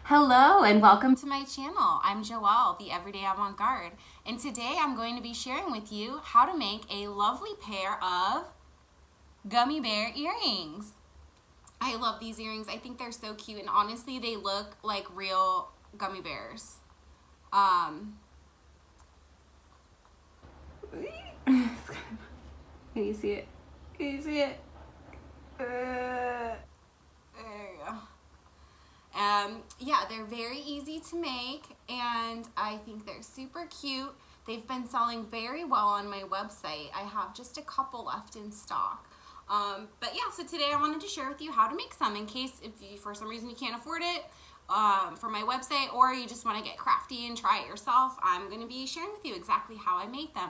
Hello and welcome to my channel. I'm Joelle, the Everyday Avant-Garde, and today I'm going to be sharing with you how to make a lovely pair of gummy bear earrings. I love these earrings. I think they're so cute, and honestly they look like real gummy bears. Can you see it? Can you see it? There you go. Yeah, they're very easy to make, and I think they're super cute. They've been selling very well on my website. I have just a couple left in stock. But yeah, so today I wanted to share with you how to make some in case if you, for some reason you can't afford it from my website, or you just want to get crafty and try it yourself. I'm going to be sharing with you exactly how I make them.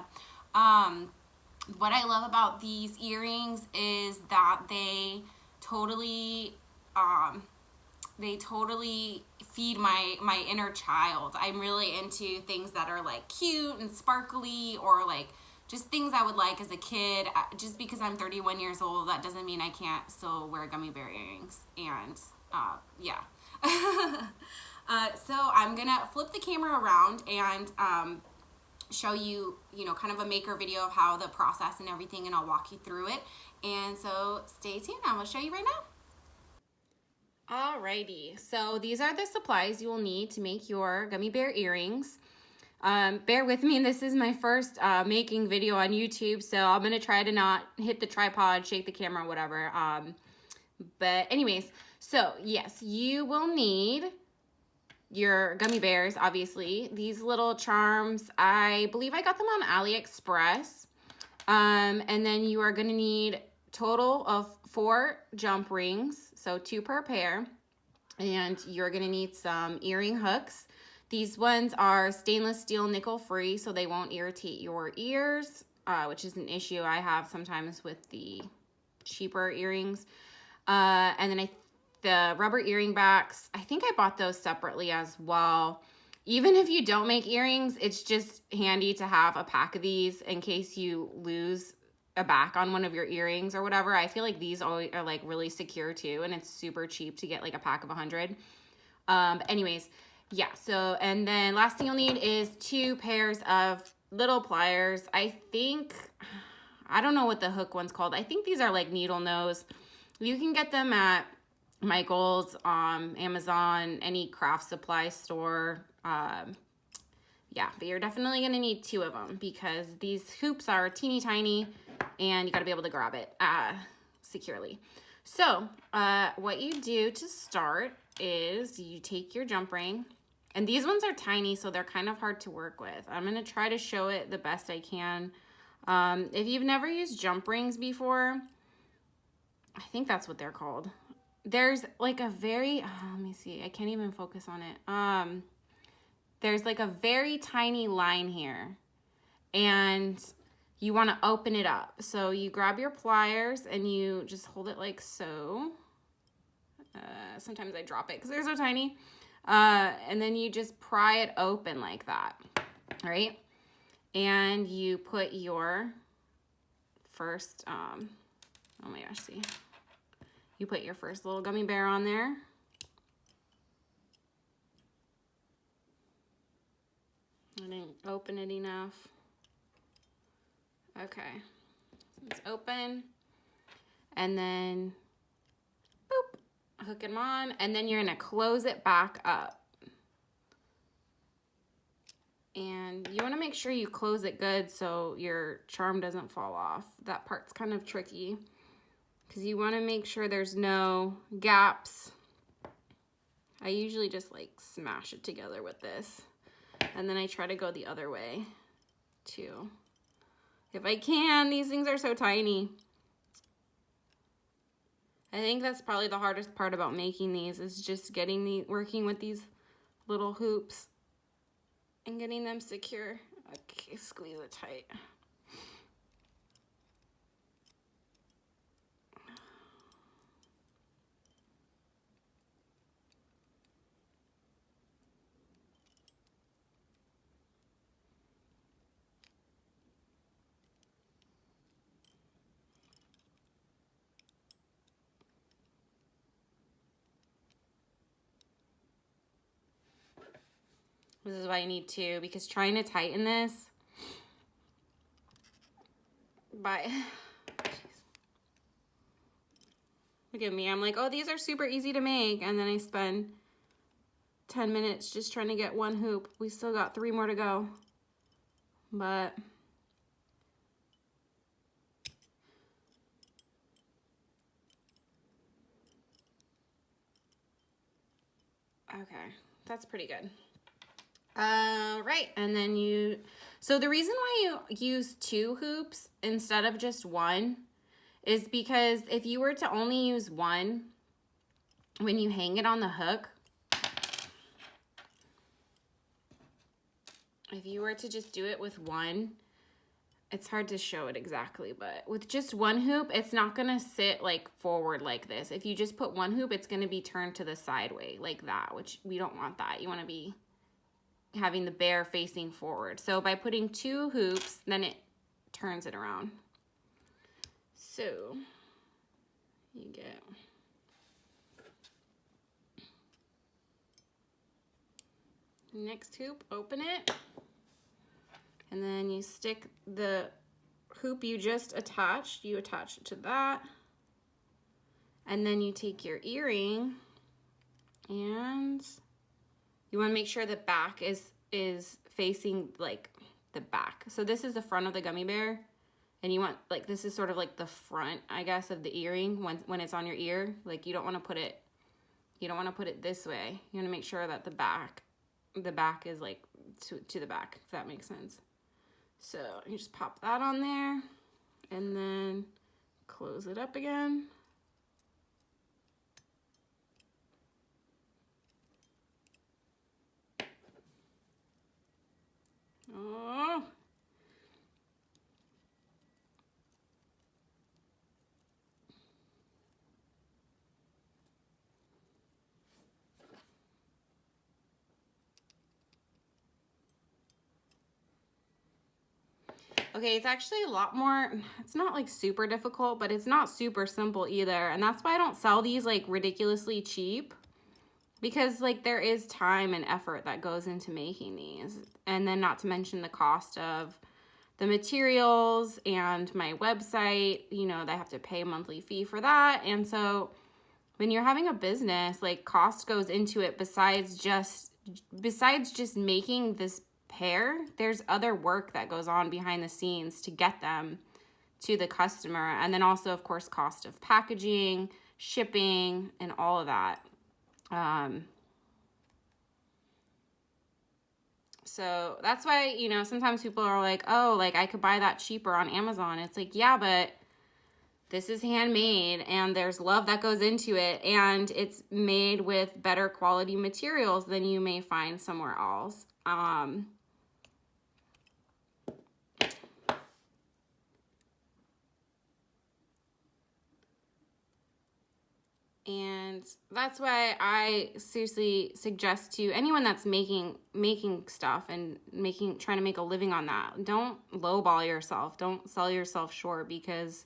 What I love about these earrings is that they totally feed my inner child. I'm really into things that are like cute and sparkly, or like just things I would like as a kid. Just because I'm 31 years old, that doesn't mean I can't still wear gummy bear earrings. And yeah. So I'm gonna flip the camera around and show you, kind of a maker video of how the process and everything, and I'll walk you through it. And so stay tuned. I'm gonna show you right now. Alrighty, so these are the supplies you will need to make your gummy bear earrings. Bear with me, this is my first making video on YouTube, so I'm gonna try to not hit the tripod, shake the camera, whatever. But anyways, so yes, you will need your gummy bears, obviously. These little charms, I believe I got them on AliExpress. And then you are gonna need total of 4 jump rings, so 2 per pair, and you're gonna need some earring hooks. These ones are stainless steel, nickel free, so they won't irritate your ears, which is an issue I have sometimes with the cheaper earrings. And then the rubber earring backs, I think I bought those separately as well. Even if you don't make earrings, it's just handy to have a pack of these in case you lose a back on one of your earrings or whatever. I feel like these always are like really secure too, and it's super cheap to get like a pack of 100. But anyways, yeah, so, and then last thing you'll need is 2 pairs of little pliers. I don't know what the hook one's called. I think these are like needle nose. You can get them at Michael's, Amazon, any craft supply store. Yeah, but you're definitely gonna need 2 of them because these hoops are teeny tiny and you gotta be able to grab it securely. So what you do to start is you take your jump ring, and these ones are tiny, so they're kind of hard to work with. I'm gonna try to show it the best I can. If you've never used jump rings before, I think that's what they're called. There's like a very, let me see, I can't even focus on it. There's like a very tiny line here, and you want to open it up. So you grab your pliers and you just hold it like so. Sometimes I drop it because they're so tiny. And then you just pry it open like that, all right? And you put your first, oh my gosh, see. You put your first little gummy bear on there. I didn't open it enough. Okay, so it's open. And then, boop, hook them on. And then you're gonna close it back up. And you wanna make sure you close it good so your charm doesn't fall off. That part's kind of tricky because you wanna make sure there's no gaps. I usually just like smash it together with this. And then I try to go the other way too. If I can, these things are so tiny. I think that's probably the hardest part about making these is just working with these little hoops and getting them secure. Okay, squeeze it tight. This is why you need two, because trying to tighten this by, look at me, I'm like, oh, these are super easy to make, and then I spend 10 minutes just trying to get one hoop. We still got 3 more to go, but okay, that's pretty good. Right, and then so the reason why you use 2 hoops instead of just 1 is because if you were to only use 1, when you hang it on the hook, if you were to just do it with 1, it's hard to show it exactly, but with just 1 hoop, it's not gonna sit like forward like this. If you just put 1 hoop, it's gonna be turned to the side way like that, which we don't want that. You wanna be having the bear facing forward. So by putting 2 hoops, then it turns it around. So you get next hoop, open it, and then you stick the hoop you just attached, you attach it to that, and then you take your earring and you want to make sure the back is facing like the back. So this is the front of the gummy bear, and you want, like, this is sort of like the front, I guess, of the earring when it's on your ear. Like, you don't want to put it this way. You want to make sure that the back is like to the back, if that makes sense. So you just pop that on there and then close it up again. Oh. Okay, it's actually a lot more, it's not like super difficult, but it's not super simple either. And that's why I don't sell these like ridiculously cheap, because like there is time and effort that goes into making these. And then not to mention the cost of the materials and my website, you know, they have to pay a monthly fee for that. And so when you're having a business, like, cost goes into it besides just making this pair. There's other work that goes on behind the scenes to get them to the customer. And then also, of course, cost of packaging, shipping, and all of that. So that's why, you know, sometimes people are like, oh, like, I could buy that cheaper on Amazon. It's like, yeah, but this is handmade and there's love that goes into it, and it's made with better quality materials than you may find somewhere else. And that's why I seriously suggest to anyone that's making stuff and trying to make a living on that, don't lowball yourself. Don't sell yourself short, because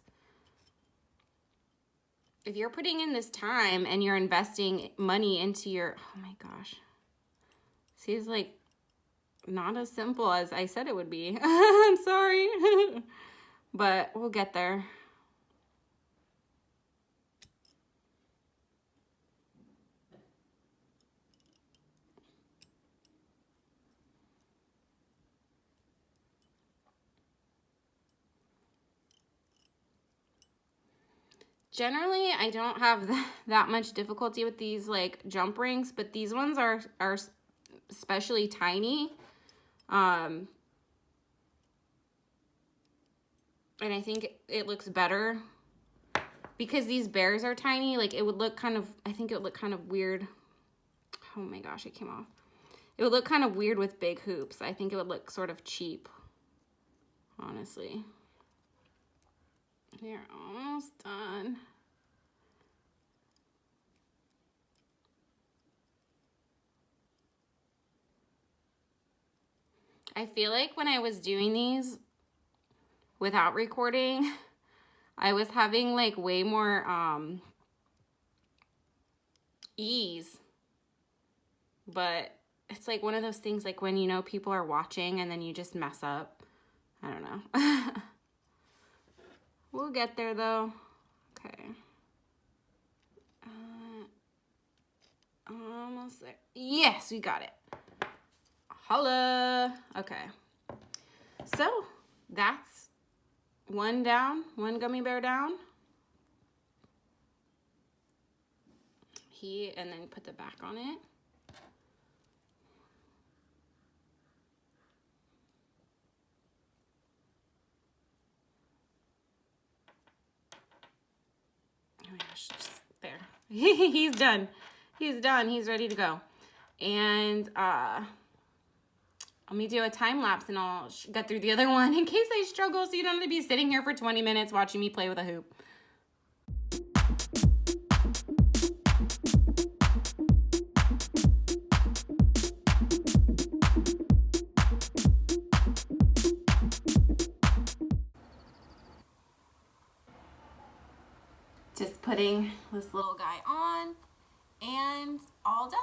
if you're putting in this time and you're investing money into your, oh my gosh. See, it's like not as simple as I said it would be. I'm sorry. But we'll get there. Generally, I don't have that much difficulty with these like jump rings, but these ones are especially tiny. And I think it looks better because these bears are tiny. Like, it would look kind of, I think it would look kind of weird. Oh my gosh, it came off. It would look kind of weird with big hoops. I think it would look sort of cheap, honestly. You're almost done. I feel like when I was doing these without recording, I was having like way more ease, but it's like one of those things like when, you know, people are watching and then you just mess up. I don't know. We'll get there though. Okay. Almost there. Yes, we got it. Holla. Okay. So that's one down, one gummy bear down. And then put the back on it. Oh my gosh, just there. He's done. He's done. He's ready to go. And let me do a time lapse and I'll get through the other one in case I struggle so you don't have to be sitting here for 20 minutes watching me play with a hoop. Just putting this little guy on and all done.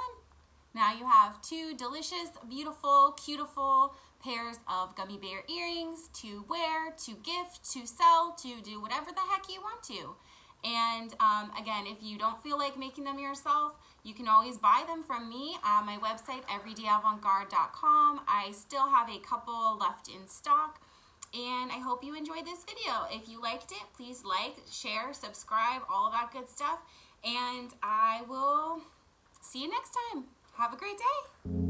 Now you have two delicious, beautiful, cutiful pairs of gummy bear earrings to wear, to gift, to sell, to do whatever the heck you want to. And again, if you don't feel like making them yourself, you can always buy them from me on my website, everydayavantgarde.com. I still have a couple left in stock. And I hope you enjoyed this video. If you liked it, please like, share, subscribe, all of that good stuff. And I will see you next time. Have a great day.